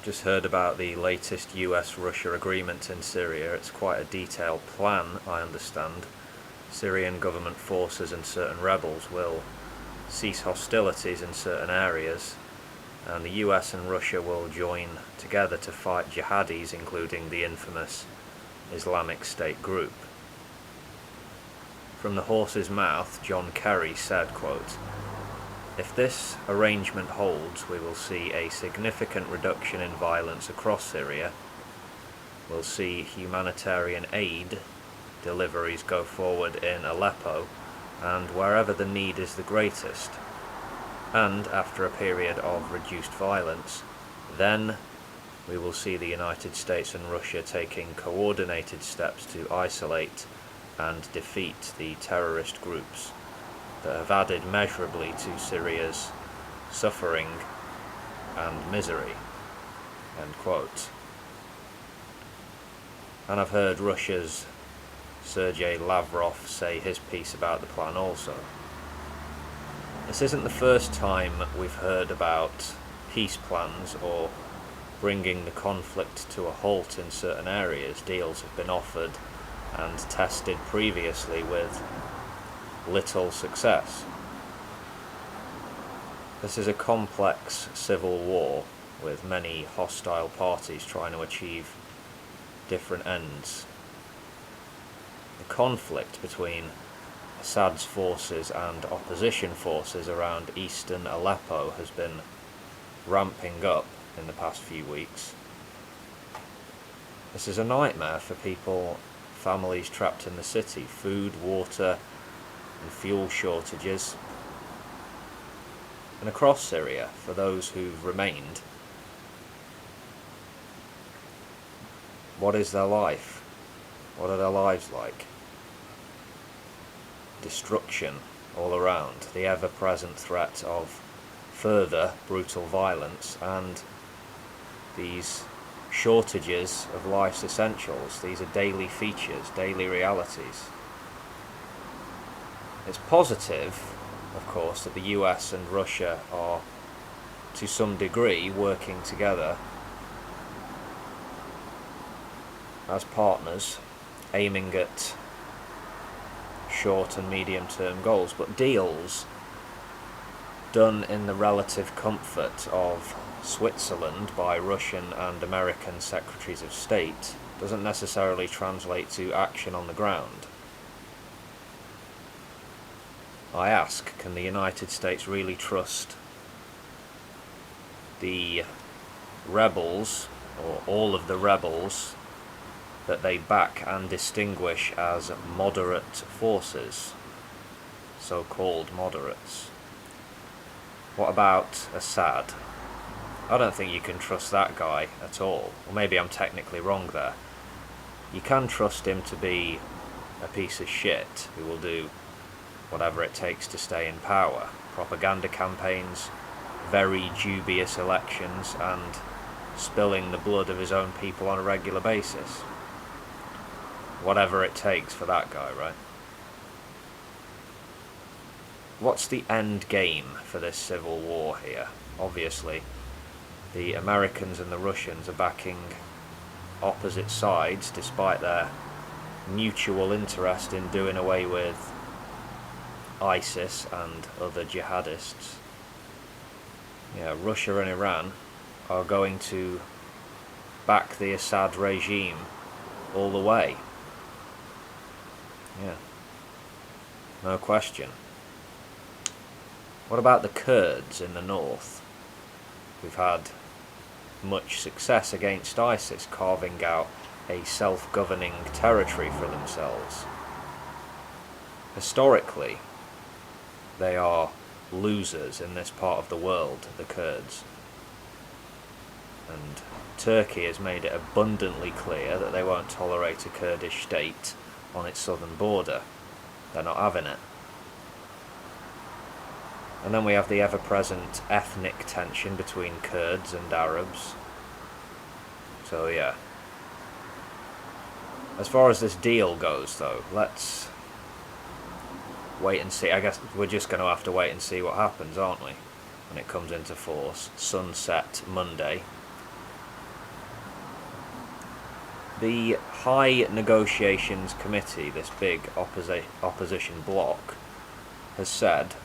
Just heard about the latest US-Russia agreement in Syria. It's quite a detailed plan, I understand. Syrian government forces and certain rebels will cease hostilities in certain areas, and the US and Russia will join together to fight jihadis, including the infamous Islamic State group. From the horse's mouth, John Kerry said, quote, "If this arrangement holds, we will see a significant reduction in violence across Syria. We'll see humanitarian aid deliveries go forward in Aleppo and wherever the need is the greatest. And after a period of reduced violence, then we will see the United States and Russia taking coordinated steps to isolate and defeat the terrorist groups that have added measurably to Syria's suffering and misery." End quote. And I've heard Russia's Sergei Lavrov say his piece about the plan also. This isn't the first time we've heard about peace plans or bringing the conflict to a halt in certain areas. Deals have been offered and tested previously with little success. This is a complex civil war with many hostile parties trying to achieve different ends. The conflict between Assad's forces and opposition forces around eastern Aleppo has been ramping up in the past few weeks. This is a nightmare for people, families trapped in the city. Food, water, and fuel shortages. And across Syria, for those who've remained, what is their life? What are their lives like? Destruction all around, the ever-present threat of further brutal violence, and these shortages of life's essentials. These are daily features, daily realities. It's positive, of course, that the US and Russia are, to some degree, working together as partners, aiming at short and medium-term goals, but deals done in the relative comfort of Switzerland by Russian and American secretaries of state doesn't necessarily translate to action on the ground. I ask, can the United States really trust the rebels, or all of the rebels, that they back and distinguish as moderate forces, so-called moderates? What about Assad? I don't think you can trust that guy at all. Or maybe I'm technically wrong there. You can trust him to be a piece of shit who will do whatever it takes to stay in power. Propaganda campaigns, very dubious elections, and spilling the blood of his own people on a regular basis. Whatever it takes for that guy, right? What's the end game for this civil war here? Obviously, the Americans and the Russians are backing opposite sides despite their mutual interest in doing away with ISIS and other jihadists. Yeah, Russia and Iran are going to back the Assad regime all the way. Yeah, no question. What about the Kurds in the north? We've had much success against ISIS, carving out a self-governing territory for themselves. Historically, they are losers in this part of the world, the Kurds. And Turkey has made it abundantly clear that they won't tolerate a Kurdish state on its southern border. They're not having it. And then we have the ever-present ethnic tension between Kurds and Arabs. So yeah. As far as this deal goes, though, let's wait and see. I guess we're just going to have to wait and see what happens, aren't we? When it comes into force. Sunset Monday. The High Negotiations Committee, this big opposition bloc, has said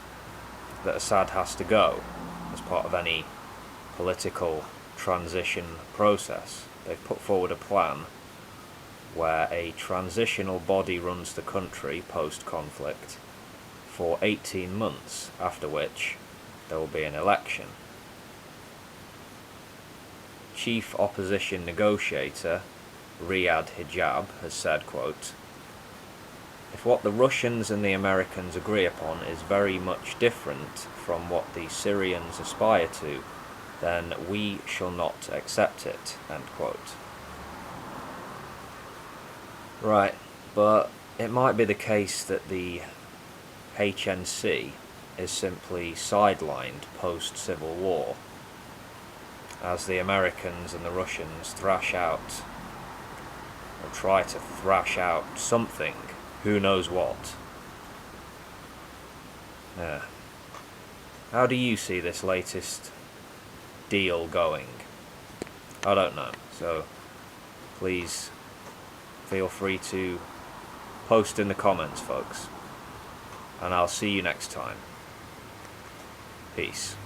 that Assad has to go as part of any political transition process. They've put forward a plan where a transitional body runs the country post-conflict for 18 months, after which there will be an election. Chief opposition negotiator Riyad Hijab has said, quote, "If what the Russians and the Americans agree upon is very much different from what the Syrians aspire to, then we shall not accept it," end quote. Right, but it might be the case that the HNC is simply sidelined post-Civil War, as the Americans and the Russians thrash out, or try to thrash out something, who knows what. Yeah. How do you see this latest deal going? I don't know, so please feel free to post in the comments, folks, and I'll see you next time. Peace.